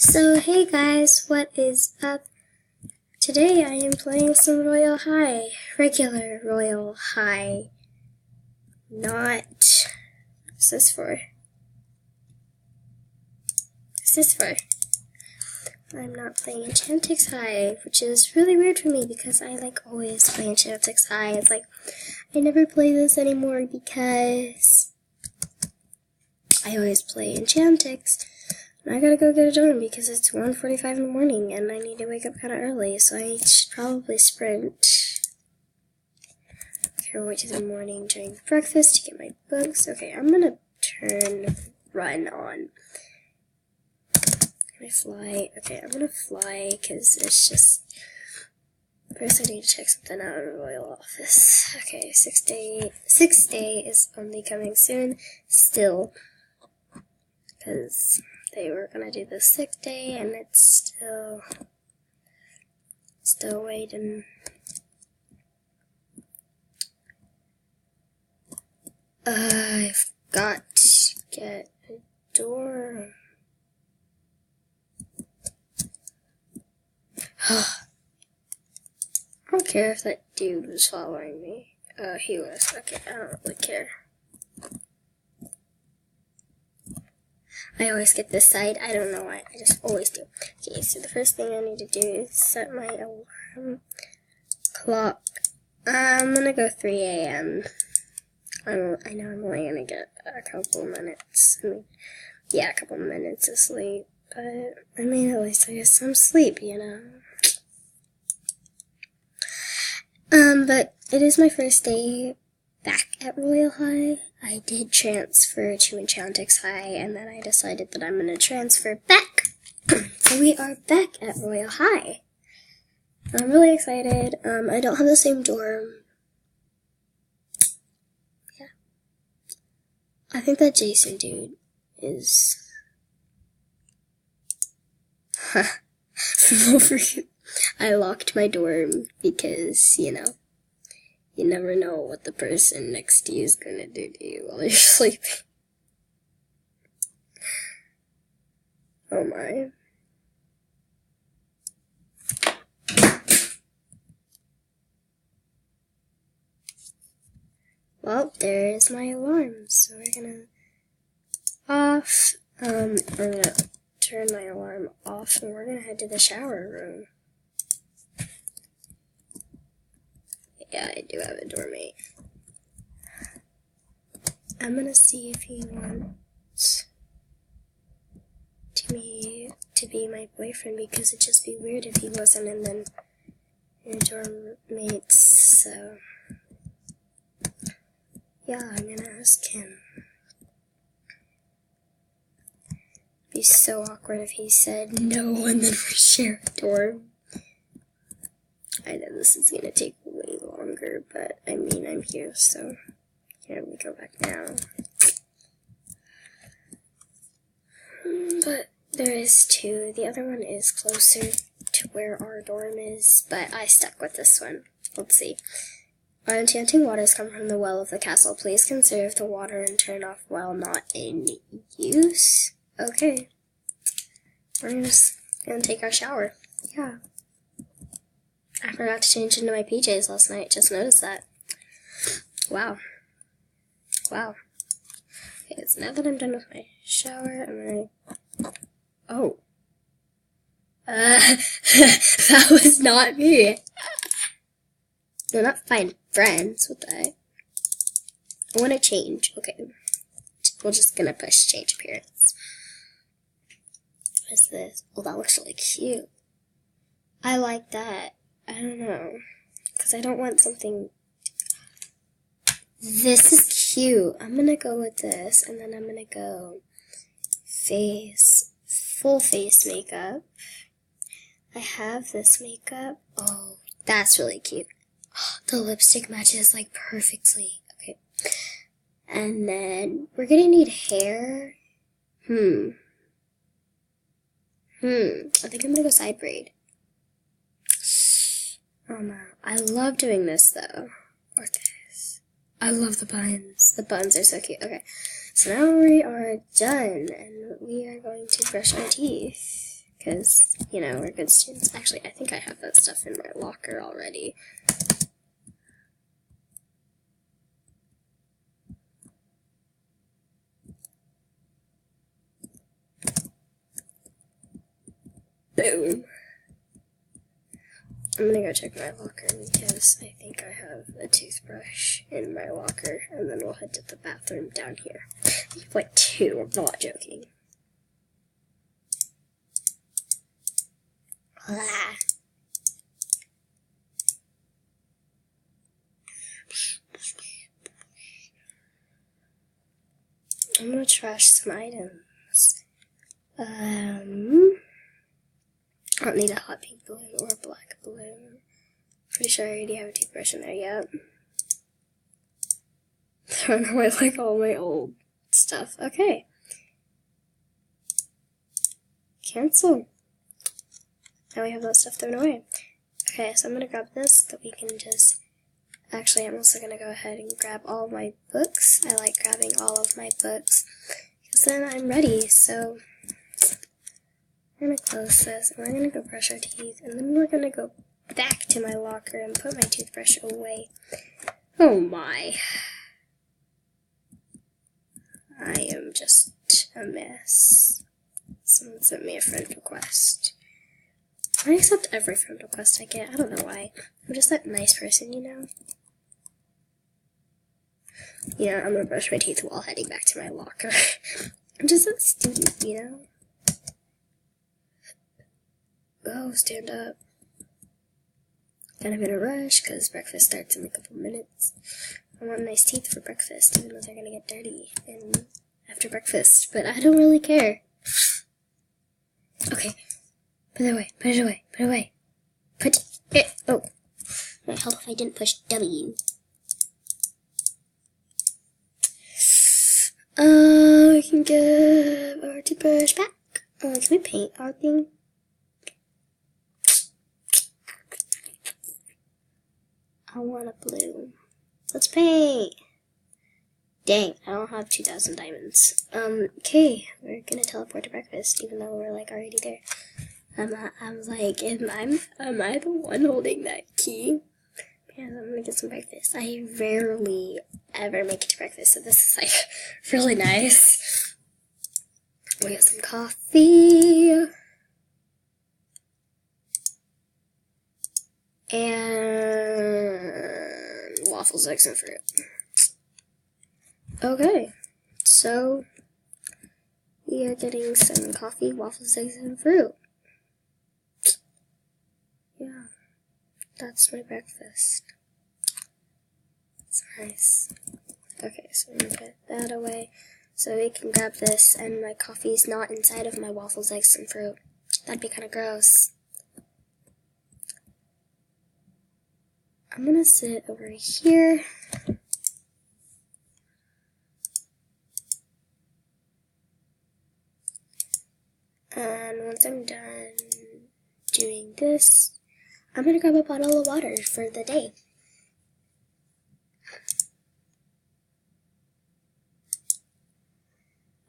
So hey guys, what is up? Today I am playing some Royale High. Regular Royale High. What's this for? What's this for? I'm not playing Enchantix High, which is really weird for me because I always play Enchantix High. It's I never play this anymore because I always play Enchantix. I gotta go get a dorm because it's 1:45 in the morning and I need to wake up kind of early, so I should probably sprint. Okay, we'll wait till the morning during breakfast to get my books. Okay, I'm gonna run on. Can I fly? Okay, I'm gonna fly because it's just. First, I need to check something out in the royal office. Okay, 6th day is only coming soon, still, because they were gonna do the 6th day, and it's still waiting. I've got to get a door. I don't care if that dude was following me. He was. Okay, I don't really care. I always get this side. I don't know why. I just always do. Okay, so the first thing I need to do is set my alarm clock. I'm gonna go 3 a.m. I know I'm only gonna get a couple minutes. A couple minutes of sleep. But, at least I get some sleep, But it is my first day back at Royale High. I did transfer to Enchantix High, and then I decided that I'm going to transfer back. So we are back at Royale High. I'm really excited. I don't have the same dorm. Yeah. I think that Jason dude is... I locked my dorm because, you never know what the person next to you is gonna do to you while you're sleeping. Oh my. Well, there's my alarm, so we're gonna we're gonna turn my alarm off and we're gonna head to the shower room. Yeah, I do have a doormate. I'm gonna see if he wants to be my boyfriend, because it'd just be weird if he wasn't, and then your dorm mates, so yeah, I'm gonna ask him. It'd be so awkward if he said no and then we share a dorm. I know this is gonna take way longer, but I'm here, so here we go back now. But there is two. The other one is closer to where our dorm is, but I stuck with this one. Let's see. Our enchanting waters come from the well of the castle. Please conserve the water and turn off while not in use. Okay. We're just gonna take our shower. Yeah. I forgot to change into my PJs last night. Just noticed that. Wow. Okay, so now that I'm done with my shower, I'm gonna... Oh. That was not me. No, not find friends. What the heck? I want to change. Okay. We're just gonna push change appearance. What's this? Oh, that looks really cute. I like that. I don't know. Because I don't want something... This is cute. I'm gonna go with this, and then I'm gonna go full face makeup. I have this makeup. Oh, that's really cute. The lipstick matches perfectly. Okay. And then we're gonna need hair. I think I'm gonna go side braid. Oh no. I love doing this though. Or this. I love the buns. The buns are so cute. Okay. So now we are done and we are going to brush our teeth. because, you know, we're good students. Actually, I think I have that stuff in my locker already. Boom. I'm gonna go check my locker because I think I have a toothbrush in my locker, and then we'll head to the bathroom down here. I have like 2, I'm not joking. Ah. I'm gonna trash some items. I don't need a hot pink balloon or a black balloon. Pretty sure I already have a toothbrush in there, yep. Throwing away like all my old stuff. Okay. Cancel. Now we have that stuff thrown away. Okay, so I'm gonna grab this that we can just... Actually, I'm also gonna go ahead and grab all of my books. I like grabbing all of my books because then I'm ready, so... We're gonna close this, and we're gonna go brush our teeth, and then we're gonna go back to my locker and put my toothbrush away. Oh my. I am just a mess. Someone sent me a friend request. I accept every friend request I get. I don't know why. I'm just that nice person, you know? You know, I'm gonna brush my teeth while heading back to my locker. I'm just a student, you know? Go, stand up. Kind of in a rush, because breakfast starts in a couple minutes. I want nice teeth for breakfast, even though they're gonna get dirty and after breakfast, but I don't really care. Okay, put it away, put it away, put it away. Put it, oh. Might help if I didn't push W. We can give our toothbrush back. Can we paint our thing? I want a blue. Let's paint. Dang, I don't have 2,000 diamonds. Okay, we're gonna teleport to breakfast, even though we're like already there. I'm like, am I the one holding that key? Yeah, I'm gonna get some breakfast. I rarely ever make it to breakfast, so this is like really nice. We got some coffee. And waffles, eggs, and fruit. Okay, so we are getting some coffee, waffles, eggs, and fruit. Yeah, that's my breakfast. It's nice. Okay, so I'm gonna put that away so we can grab this, and my coffee's not inside of my waffles, eggs, and fruit. That'd be kind of gross. I'm gonna sit over here. And once I'm done doing this, I'm gonna grab a bottle of water for the day.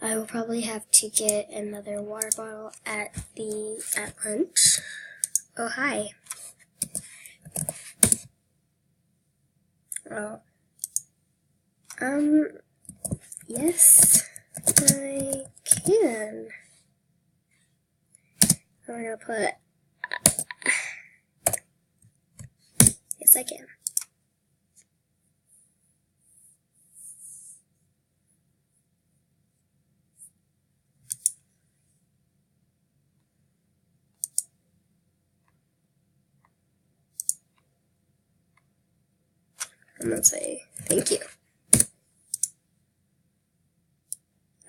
I will probably have to get another water bottle at lunch. Oh, hi. Oh. Yes, I can. I'm gonna put, yes, I can. I'm gonna say thank you.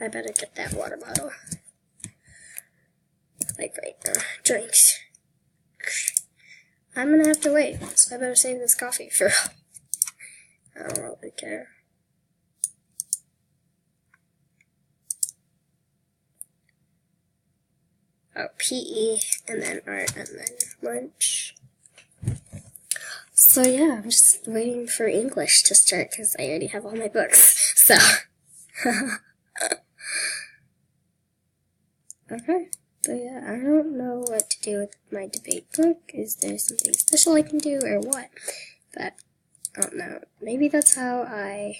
I better get that water bottle. Like right now. Drinks. I'm gonna have to wait, so I better save this coffee for... I don't really care. Oh, PE, and then art, and then lunch. So yeah, I'm just waiting for English to start because I already have all my books. So, okay, So yeah, I don't know what to do with my debate book. Is there something special I can do or what? But I don't know. Maybe that's how I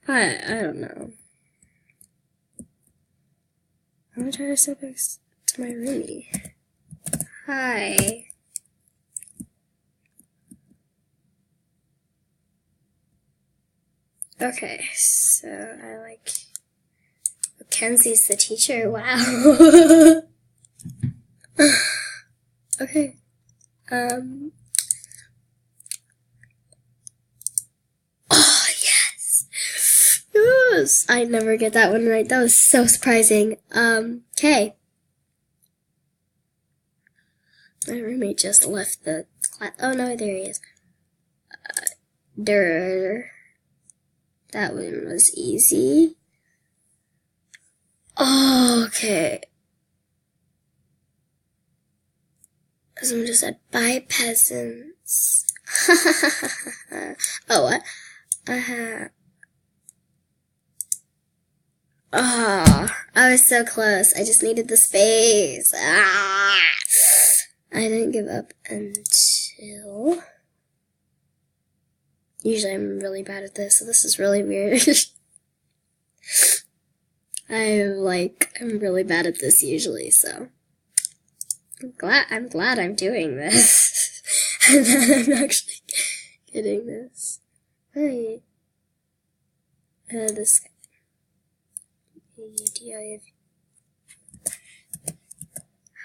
don't know. I'm gonna try to sit next to my roomie. Hi. Okay, so I like Mackenzie's the teacher. Wow. Okay. Oh yes. Yes. I never get that one right. That was so surprising. Okay. My roommate just left the class. Oh no, there he is. That one was easy. Oh, okay. Someone just said, bye, peasants. Oh, what? Oh, I was so close. I just needed the space. Ah! I didn't give up until... Usually I'm really bad at this, so this is really weird. I'm really bad at this usually, so I'm glad I'm doing this. And that I'm actually getting this. Hey. This guy.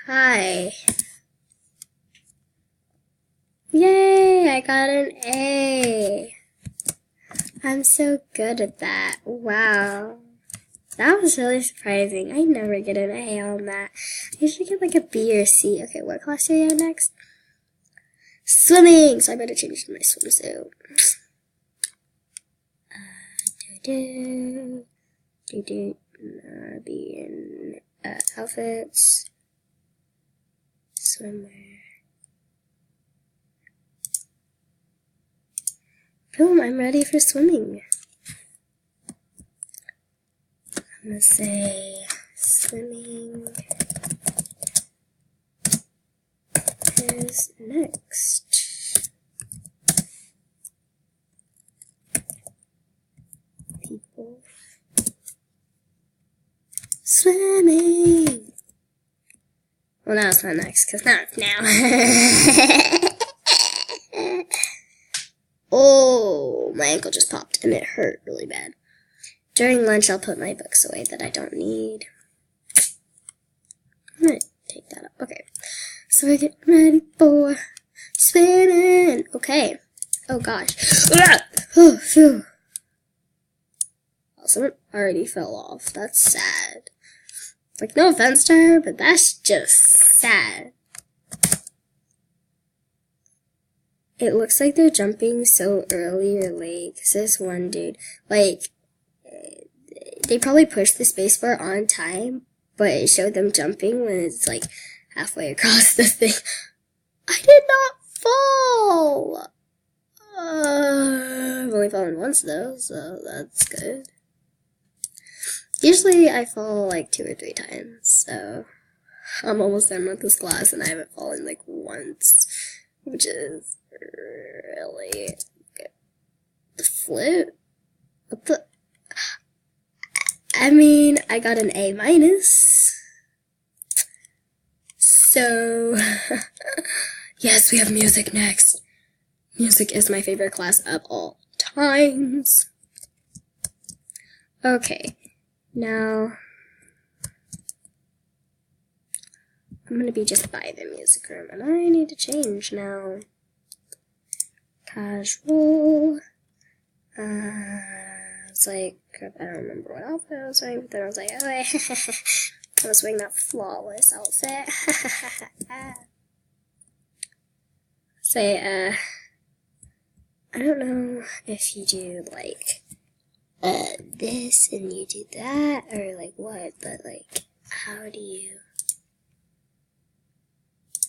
Hi. Yay, I got an A. I'm so good at that. Wow. That was really surprising. I never get an A on that. I usually get like a B or C. Okay, what class are you in next? Swimming! So I better change to my swimsuit. Be in outfits. Swimwear. Boom, I'm ready for swimming. I'm gonna say swimming is next. People swimming. Well, now it's not next, because now it's now. Oh, my ankle just popped, and it hurt really bad. During lunch, I'll put my books away that I don't need. I'm gonna take that up. Okay. So we're getting ready for swimming. Okay. Oh, gosh. Oh, phew. Oh, someone already fell off. That's sad. Like, no offense to her, but that's just sad. It looks like they're jumping so early or late. Cause this one dude, like, they probably pushed the spacebar on time, but it showed them jumping when it's like halfway across the thing. I did not fall! I've only fallen once though, so that's good. Usually I fall like 2 or 3 times, so I'm almost done with this class and I haven't fallen like once, which is really good. The flip? What the? I mean, I got an A minus. So, yes, we have music next. Music is my favorite class of all times. Okay, now I'm gonna be just by the music room, and I need to change now. Casual. It's like, I don't remember what outfit I was wearing, but then I was like, oh, wait. I was wearing that flawless outfit. Say, I don't know if you do, like, this and you do that, or, like, what, but, like, how do you...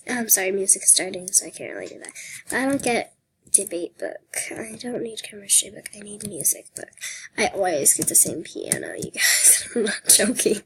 I'm sorry, music's starting, so I can't really do that. I don't get debate book. I don't need chemistry book. I need music book. I always get the same piano, you guys. I'm not joking.